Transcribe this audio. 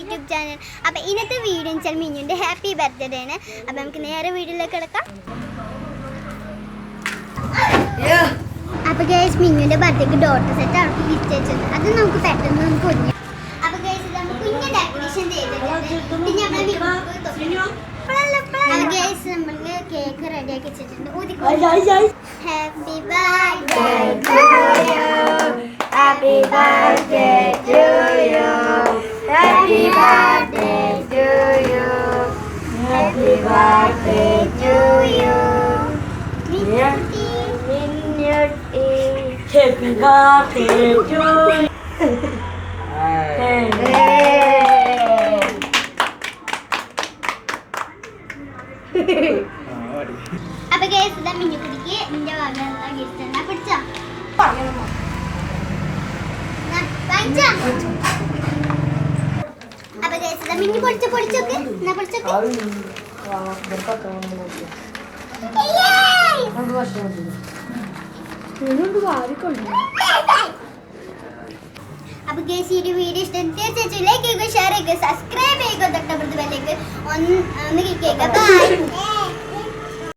YouTube channel. അപ്പോൾ ഇന്നത്തെ video വെച്ചാൽ മിന്നുൻ്റെ ഹാപ്പി ബർത്ത്ഡേ ആണ്. അപ്പോൾ നമുക്ക് നേരെ വീഡിയോയിലേക്ക് കിടക്കാം. അപ്പോൾ ഗൈസ് മിന്നുൻ്റെ ബർത്ത്ഡേക്ക് ഡോട്ടർ സെറ്റ് അവർക്ക് ഗിഫ്റ്റ് അയച്ചിട്ടുണ്ട്. അത് നമുക്ക് പെട്ടെന്ന് നമുക്ക് ഒരുങ്ങി. അപ്പോൾ ഗൈസ് നമ്മൾ കുഞ്ഞ് ഡെക്കറേഷൻ ചെയ്തിട്ടുണ്ട്. പിന്നെ നമ്മൾ ഗൈസ് നമ്മൾ കേക്ക് റെഡിയാക്കി വെച്ചിട്ടുണ്ട്. Happy birthday to you, happy birthday to you, happy birthday to you, happy birthday to you. Happy birthday to you. അപ്പൊ ഗൈസ് ഇതാ മിന്നുക്കുട്ടിക്ക് നിന്റെ വകയുള്ള ഗിഫ്റ്റ് എന്നാ പിടിച്ചോ. അപ്പൊ ഗൈസ് ഇതാ മിന്നു പൊളിച്ചോക്ക് എന്നാ പൊളിച്ചോക്ക്. അപ്പൊ ഗൈസ് ഈ വീഡിയോ ഇഷ്ടം തീർച്ചയായിട്ടും ലൈക്ക് ചെയ്യുക, ഷെയർ ചെയ്യുക, സബ്സ്ക്രൈബ് ചെയ്യുക, തൊട്ടപ്പുറത്ത് ബെല്ലേക്ക് ഒന്ന് ക്ലിക്ക് ചെയ്യുക. ബൈ.